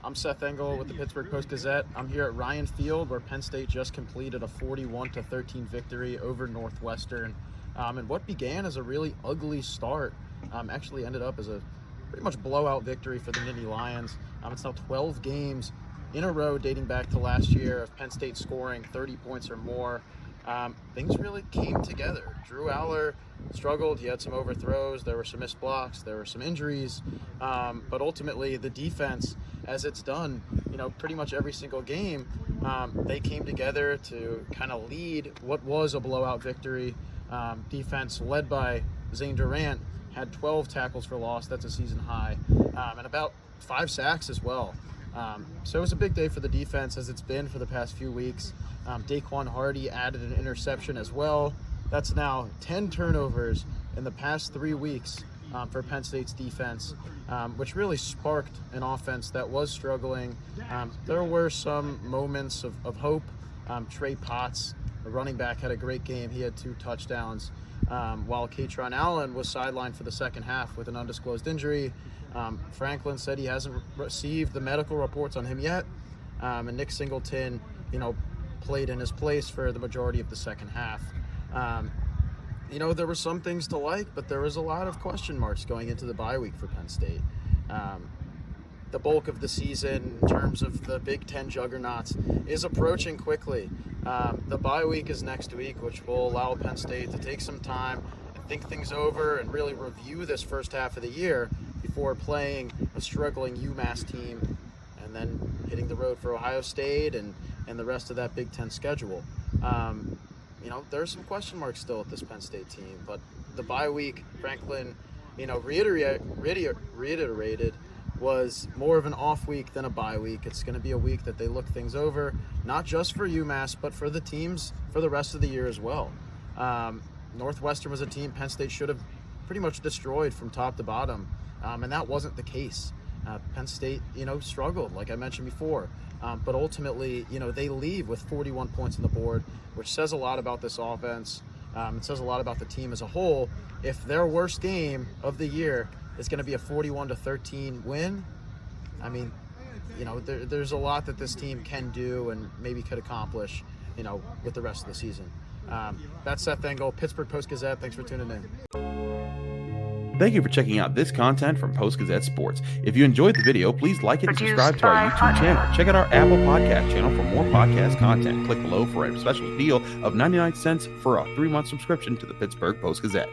I'm Seth Engle with the Pittsburgh Post-Gazette. I'm here at Ryan Field, where Penn State just completed a 41-13 victory over Northwestern. And what began as a really ugly start actually ended up as a pretty much blowout victory for the Nittany Lions. It's now 12 games in a row dating back to last year of Penn State scoring 30 points or more. Things really came together. Drew Aller struggled. He had some overthrows. There were some missed blocks. There were some injuries. But ultimately, the defense, as it's done, pretty much every single game, they came together to kind of lead what was a blowout victory. Defense led by Zane Durant had 12 tackles for loss. That's a season high. And about 5 sacks as well. So it was a big day for the defense, as it's been for the past few weeks. Daquan Hardy added an interception as well. That's now 10 turnovers in the past 3 weeks for Penn State's defense, which really sparked an offense that was struggling. There were some moments of hope. Trey Potts, the running back, had a great game. He had 2 touchdowns, while Katron Allen was sidelined for the second half with an undisclosed injury. Franklin said he hasn't received the medical reports on him yet, and Nick Singleton, played in his place for the majority of the second half. There were some things to like, but there was a lot of question marks going into the bye week for Penn State. The bulk of the season, in terms of the Big Ten juggernauts, is approaching quickly. The bye week is next week, which will allow Penn State to take some time and think things over and really review this first half of the year before playing a struggling UMass team and then hitting the road for Ohio State and the rest of that Big Ten schedule. There are some question marks still at this Penn State team, but the bye week, Franklin, reiterated was more of an off week than a bye week. It's going to be a week that they look things over, not just for UMass, but for the teams for the rest of the year as well. Northwestern was a team Penn State should have pretty much destroyed from top to bottom, and that wasn't the case. Penn State, struggled, like I mentioned before. But ultimately, they leave with 41 points on the board, which says a lot about this offense. It says a lot about the team as a whole. If their worst game of the year is going to be a 41-13 win, there's a lot that this team can do and maybe could accomplish, with the rest of the season. That's Seth Engle, Pittsburgh Post-Gazette. Thanks for tuning in. Thank you for checking out this content from Post-Gazette Sports. If you enjoyed the video, please like it and subscribe to our YouTube channel. Check out our Apple Podcast channel for more podcast content. Click below for a special deal of 99 cents for a 3-month subscription to the Pittsburgh Post-Gazette.